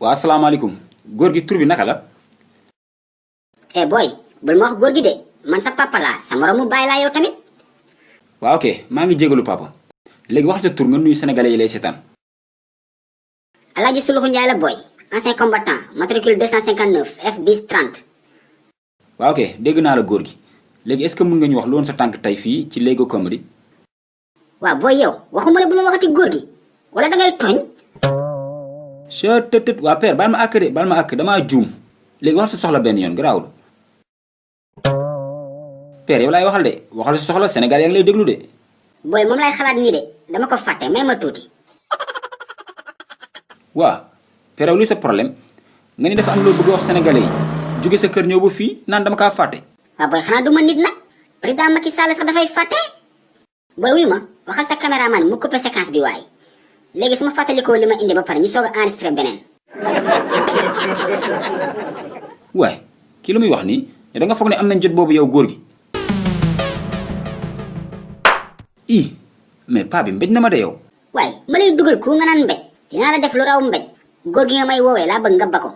waa asalaamaaleykum góor gi tur bi naka la. eh boy bul ma wax góor gi de man sa papa laa sa moromu baay laa yow tamit. waaw ok maa ngi jégalu papa léegi wax sa tur nga nuyu sénégalais yi lay seetaan. Alaaji Suluxu Njaay la boy ancien combattant matricule 259 F10 30. waaw ok dégg naa la góor gi léegi est-ce que mën nga ñu wax lu woon sa tànk tey fii ci Lego Comedy. waaw booy yow waxuma la bu ma waxati góor gi wala dangay tooñ. tët waa père baal ma àkk de baal ma àkk damaa juum léegi waxal sa soxla benn yoon garaawul. père yow laay waxal de waxal sa soxla Sénégal yaa ngi lay déglu de. booy moom lay xalaat nii de dama ko fàtte may ma tuuti. waa père yow luy sa problème nga ni dafa am loo bëgg a wax sénégalais yi jóge sa kër ñëw ba fii naan dama kaa fàtte. waaw booy xanaa du ma nit nag président Macky Sall sax dafay fàtte. booy wuyu ma waxal sa caméraman mu coupé séquence bi waaye léegi su ma fàttalikoo li ma indi ba pare ñu soog a enregistré beneen. waaye kii lu muy wax nii da nga foog ne am nañ jot boobu yow góor gi. mais paa bi mbéj na ma de yow. waaye ma lay dugal ku nga naan mbéj dinaa la def lu raw mbéj góor gi nga may woowee laa bëgg nga ba ko.